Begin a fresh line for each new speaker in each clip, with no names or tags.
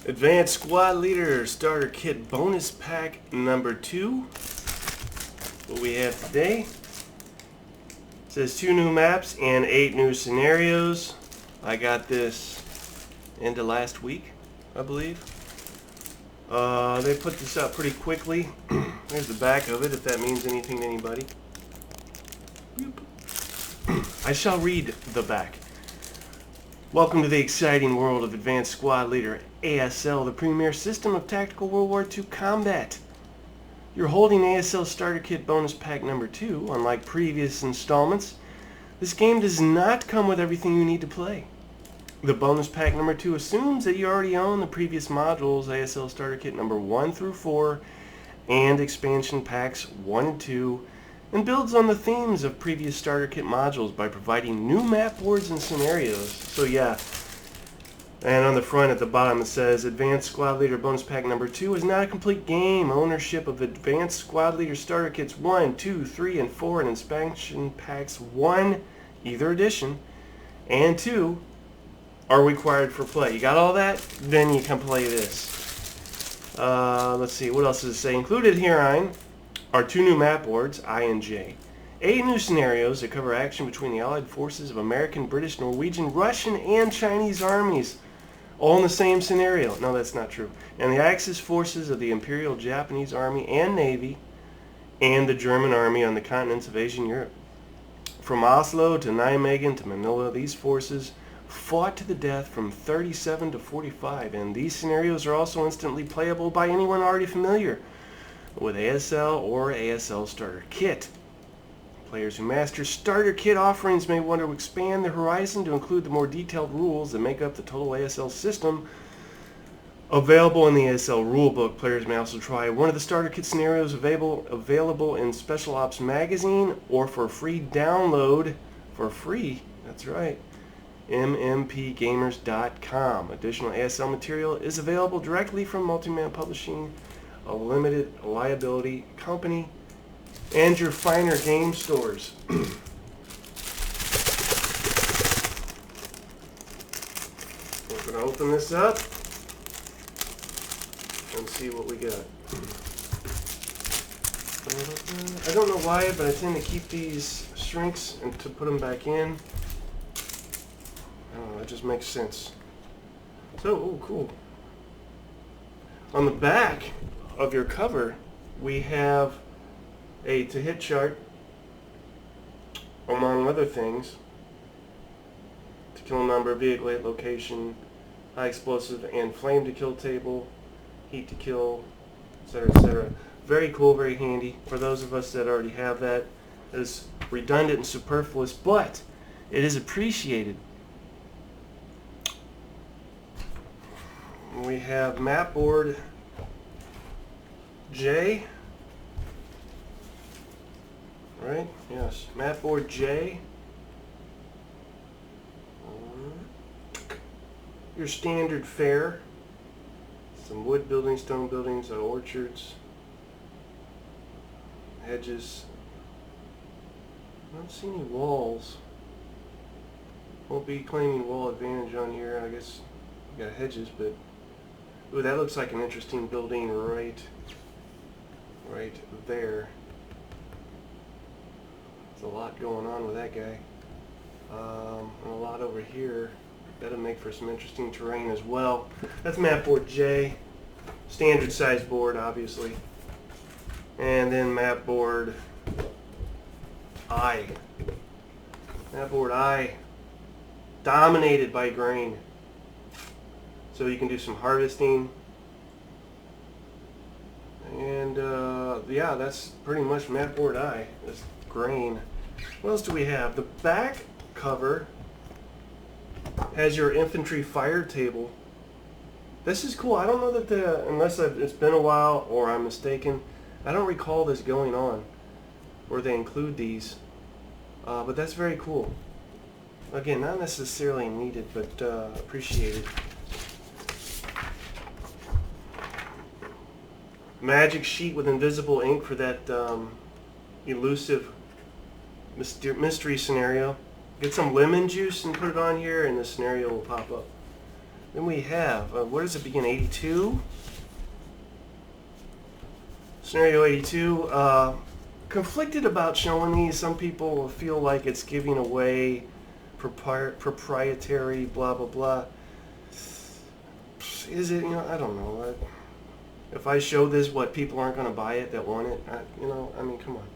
Advanced Squad Leader Starter Kit Bonus Pack number 2. What we have today. It says 2 new maps and 8 new scenarios. I got this into last week, I believe. They put this out pretty quickly. There's the back of it, if that means anything to anybody. I shall read the back. Welcome to the exciting world of Advanced Squad Leader ASL, the premier system of tactical World War II combat. You're holding ASL Starter Kit Bonus Pack number 2. Unlike previous installments, this game does not come with everything you need to play. The Bonus Pack number 2 assumes that you already own the previous modules, ASL Starter Kit number 1 through 4, and expansion packs 1 and 2, and builds on the themes of previous starter kit modules by providing new map boards and scenarios. So yeah, and on the front at the bottom it says Advanced Squad Leader Bonus Pack number 2 is not a complete game. Ownership of Advanced Squad Leader starter kits 1, 2, 3, and 4 and expansion packs 1, either edition, and 2 are required for play. You got all that? Then you can play this. Let's see, what else does it say? Included herein are 2 new map boards, I and J. 8 new scenarios that cover action between the Allied forces of American, British, Norwegian, Russian, and Chinese armies. All in the same scenario. No, that's not true. And the Axis forces of the Imperial Japanese Army and Navy and the German Army on the continents of Asia and Europe. From Oslo to Nijmegen to Manila, these forces fought to the death from 37 to 45, and these scenarios are also instantly playable by anyone already familiar with ASL or ASL Starter Kit. Players who master Starter Kit offerings may want to expand their horizon to include the more detailed rules that make up the total ASL system. Available in the ASL rulebook, players may also try one of the Starter Kit scenarios available in Special Ops Magazine or for free download, for free, that's right, mmpgamers.com. Additional ASL material is available directly from Multiman Publishing, a limited liability company, and your finer game stores. We're going to open this up and see what we got. I don't know why, but I tend to keep these shrinks and to put them back in. I don't know, it just makes sense. So, oh, cool. On the back of your cover, we have a to hit chart, among other things. To kill number, vehicle hit location, high explosive and flame to kill table, heat to kill, etc., etc. Very cool, very handy for those of us that already have that. It is redundant and superfluous, but it is appreciated. We have map board J. Right? Yes. Map board J. Your standard fare. Some wood buildings, stone buildings, orchards, hedges. I don't see any walls. Won't be claiming wall advantage on here. I guess we got hedges, but ooh, that looks like an interesting building right there. There's a lot going on with that guy. And a lot over here. That'll make for some interesting terrain as well. That's map board J. Standard size board, obviously. And then map board I. Map board I. Dominated by grain. So you can do some harvesting. And yeah, that's pretty much map board I. That's grain. What else do we have? The back cover has your infantry fire table. This is cool. I don't know that unless it's been a while or I'm mistaken, I don't recall this going on where they include these. But that's very cool. Again, not necessarily needed, but appreciated. Magic sheet with invisible ink for that elusive mystery scenario. Get some lemon juice and put it on here and the scenario will pop up. Then we have, where does it begin? 82? Scenario 82. Conflicted about showing these. Some people feel like it's giving away proprietary blah blah blah. Is it? I don't know. If I show this, what, people aren't going to buy it that want it? I mean, come on.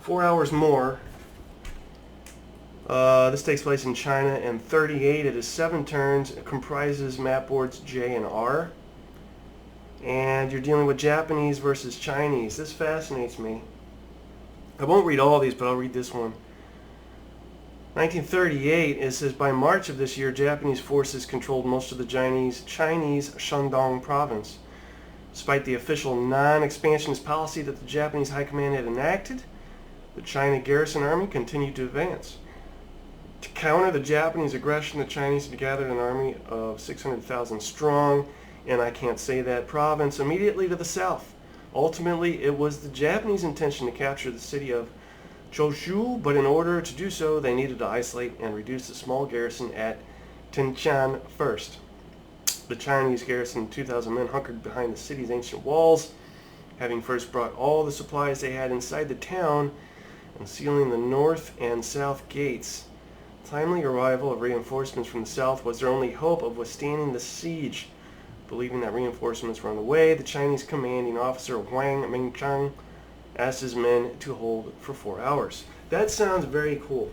4 hours more. This takes place in China, and 38. It is 7 turns. It comprises map boards J and R. And you're dealing with Japanese versus Chinese. This fascinates me. I won't read all of these, but I'll read this one. 1938, it says, by March of this year, Japanese forces controlled most of the Chinese Shandong province. Despite the official non-expansionist policy that the Japanese High Command had enacted, the China Garrison Army continued to advance. To counter the Japanese aggression, the Chinese had gathered an army of 600,000 strong, and I can't say that province, immediately to the south. Ultimately, it was the Japanese intention to capture the city of Choshu, but in order to do so, they needed to isolate and reduce the small garrison at Tinchan first. The Chinese garrison, 2,000 men, hunkered behind the city's ancient walls, having first brought all the supplies they had inside the town and sealing the north and south gates. Timely arrival of reinforcements from the south was their only hope of withstanding the siege. Believing that reinforcements were on the way, the Chinese commanding officer Wang Mingchang asked his men to hold for 4 hours. That sounds very cool.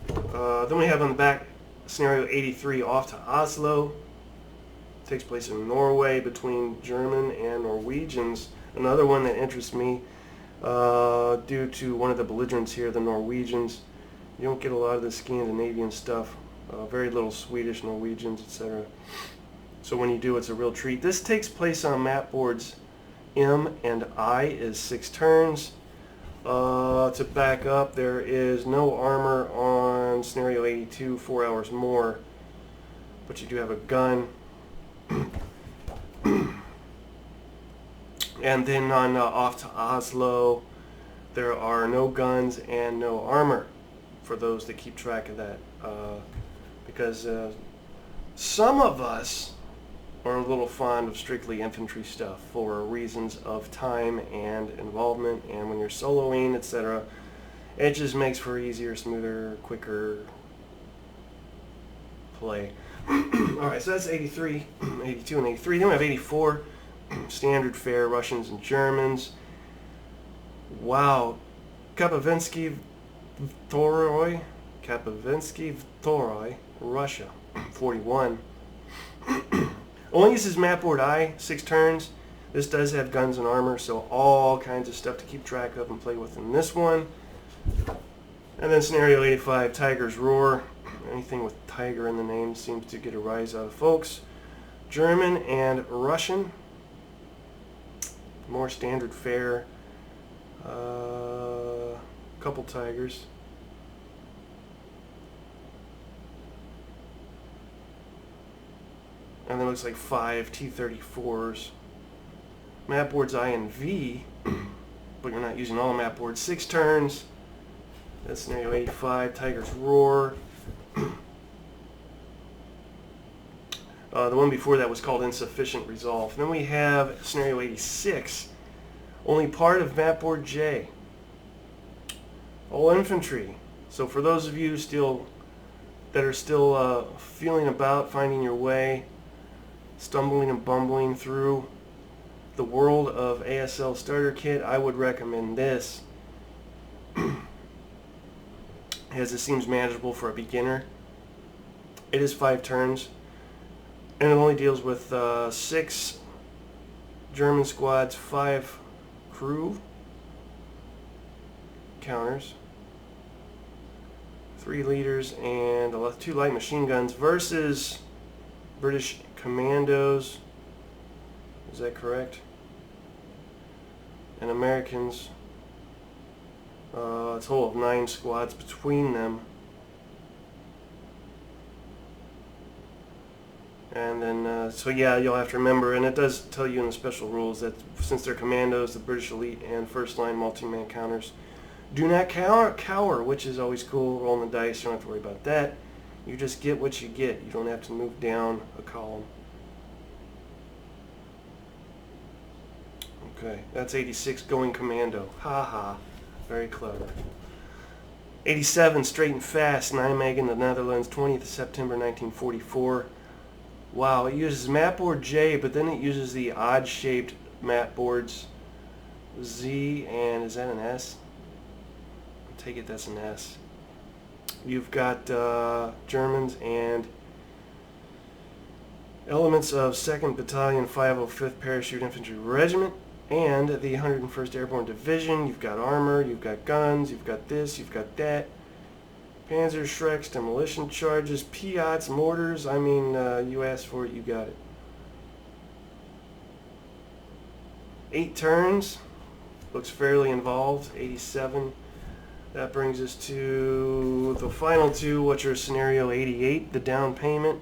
Then we have on the back scenario 83, off to Oslo. It takes place in Norway between German and Norwegians. Another one that interests me due to one of the belligerents here, the Norwegians. You don't get a lot of the Scandinavian stuff. Very little Swedish, Norwegians, etc. So when you do, it's a real treat. This takes place on map boards M and I, is 6 turns. To back up, there is no armor on scenario 82, 4 hours more, but you do have a gun. And then on off to Oslo, there are no guns and no armor, for those that keep track of that, because some of us are a little fond of strictly infantry stuff for reasons of time and involvement, and when you're soloing, etc., it just makes for easier, smoother, quicker play. Alright, so that's 83, 82 and 83. Then we have 84, standard fare, Russians and Germans. Wow. Kapovensky Vtoroy, Russia, 41. Only uses map board I, 6 turns. This does have guns and armor, so all kinds of stuff to keep track of and play with in this one. And then scenario 85, Tiger's Roar. Anything with tiger in the name seems to get a rise out of folks. German and Russian. More standard fare. Couple tigers. And then it looks like 5 T-34s. Map boards I and V, but you're not using all the map boards. 6 turns. That's scenario 85, Tiger's Roar. The one before that was called Insufficient Resolve. Then we have scenario 86, only part of map board J. All infantry. So for those of you that are still feeling about, finding your way, stumbling and bumbling through the world of ASL Starter Kit, I would recommend this, as it seems manageable for a beginner. It is 5 turns, and it only deals with 6 German squads, 5 crew counters, 3 leaders, and 2 light machine guns versus British commandos. Is that correct? And Americans. A total of 9 squads between them. And then, so yeah, you'll have to remember, and it does tell you in the special rules that since they're commandos, the British elite and first line multi-man counters do not cower, which is always cool. Rolling the dice, you don't have to worry about that. You just get what you get. You don't have to move down a column. Okay, that's 86 going commando. Ha ha. Very clever. 87 straight and fast, Nijmegen, the Netherlands, 20th of September 1944. Wow, it uses map board J, but then it uses the odd-shaped map boards Z, and is that an S? I take it that's an S. You've got Germans and elements of 2nd Battalion, 505th Parachute Infantry Regiment, and the 101st Airborne Division. You've got armor, you've got guns, you've got this, you've got that. Panzer Schrecks, demolition charges, Piats, mortars. I mean, you asked for it, you got it. 8 turns. Looks fairly involved. 87. That brings us to the final two, which are scenario 88, the down payment.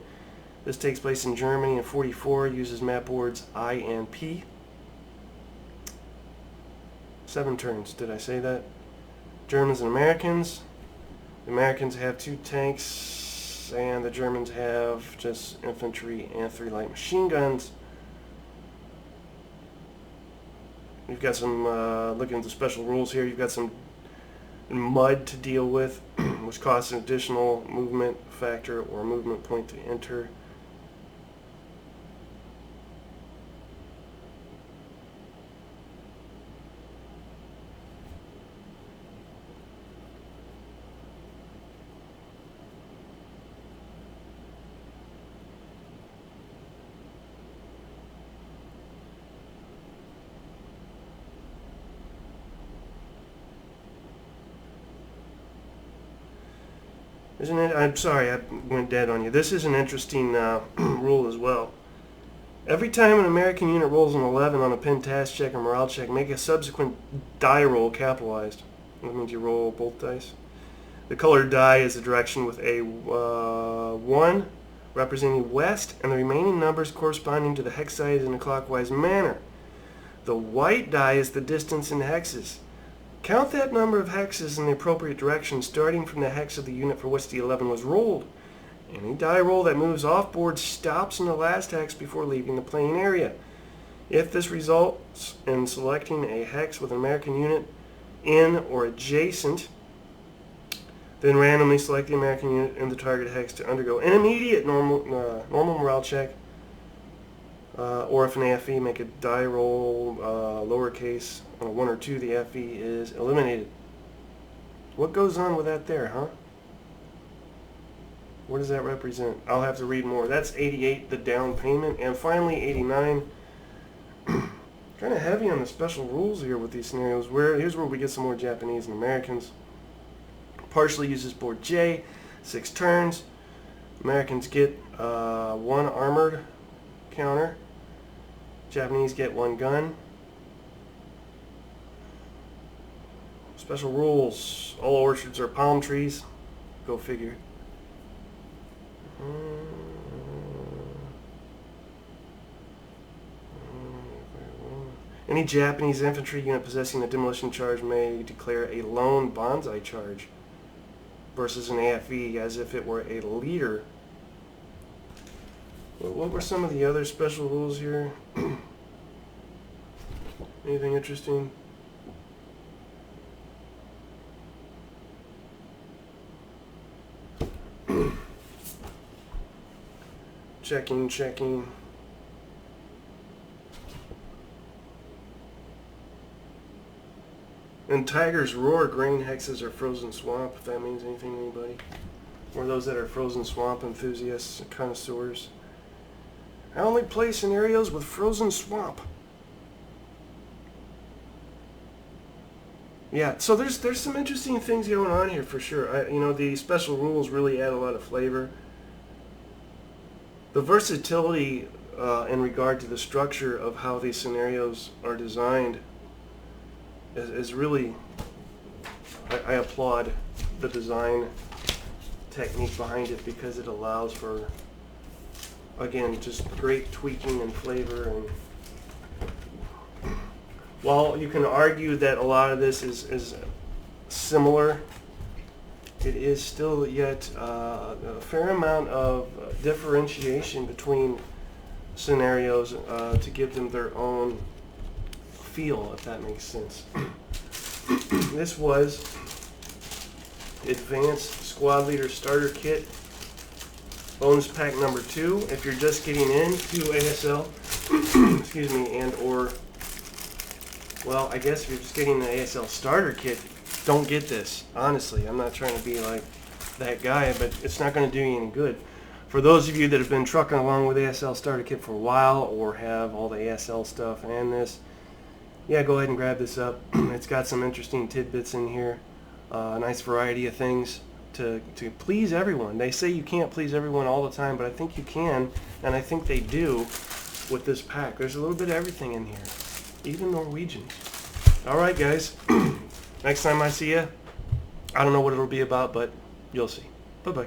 This takes place in Germany in 44, uses map boards I and P. 7 turns, did I say that? Germans and Americans. The Americans have 2 tanks, and the Germans have just infantry and 3 light machine guns. You've got some, looking at the special rules here, you've got some mud to deal with, which costs an additional movement factor or movement point to enter. Isn't it? I'm sorry, I went dead on you. This is an interesting rule as well. Every time an American unit rolls an 11 on a pin task check or morale check, make a subsequent die roll capitalized. That means you roll both dice. The colored die is the direction with a 1 representing west, and the remaining numbers corresponding to the hex size in a clockwise manner. The white die is the distance in hexes. Count that number of hexes in the appropriate direction, starting from the hex of the unit for which the 11 was rolled. Any die roll that moves off board stops in the last hex before leaving the playing area. If this results in selecting a hex with an American unit in or adjacent, then randomly select the American unit in the target hex to undergo an immediate normal morale check. Or if an AFE, make a die roll lowercase on a 1 or 2, the FE is eliminated. What goes on with that there, huh? What does that represent? I'll have to read more. That's 88, the down payment. And finally, 89. Kind of heavy on the special rules here with these scenarios. Here's where we get some more Japanese and Americans. Partially uses board J, 6 turns. Americans get 1 armored counter. Japanese get 1 gun. Special rules. All orchards are palm trees. Go figure. Any Japanese infantry unit possessing a demolition charge may declare a lone bonsai charge versus an AFE as if it were a leader. What were some of the other special rules here? Anything interesting? Checking. In Tiger's Roar, grain hexes are frozen swamp, if that means anything to anybody. Or those that are frozen swamp enthusiasts and connoisseurs. I only play scenarios with frozen swamp. Yeah, so there's some interesting things going on here for sure. You know, the special rules really add a lot of flavor. The versatility in regard to the structure of how these scenarios are designed is really, I applaud the design technique behind it because it allows for, again, just great tweaking and flavor. And while you can argue that a lot of this is similar it is still yet a fair amount of differentiation between scenarios to give them their own feel, if that makes sense. This was Advanced Squad Leader Starter Kit, bonus pack number 2. If you're just getting into ASL, excuse me, and or, well, I guess if you're just getting the ASL Starter Kit, don't get this. Honestly, I'm not trying to be like that guy, but it's not going to do you any good. For those of you that have been trucking along with ASL Starter Kit for a while, or have all the ASL stuff and this, yeah, go ahead and grab this up. It's got some interesting tidbits in here, a nice variety of things to please everyone. They say you can't please everyone all the time, but I think you can, and I think they do with this pack. There's a little bit of everything in here, even Norwegians. All right, guys. Next time I see you, I don't know what it'll be about, but you'll see. Bye-bye.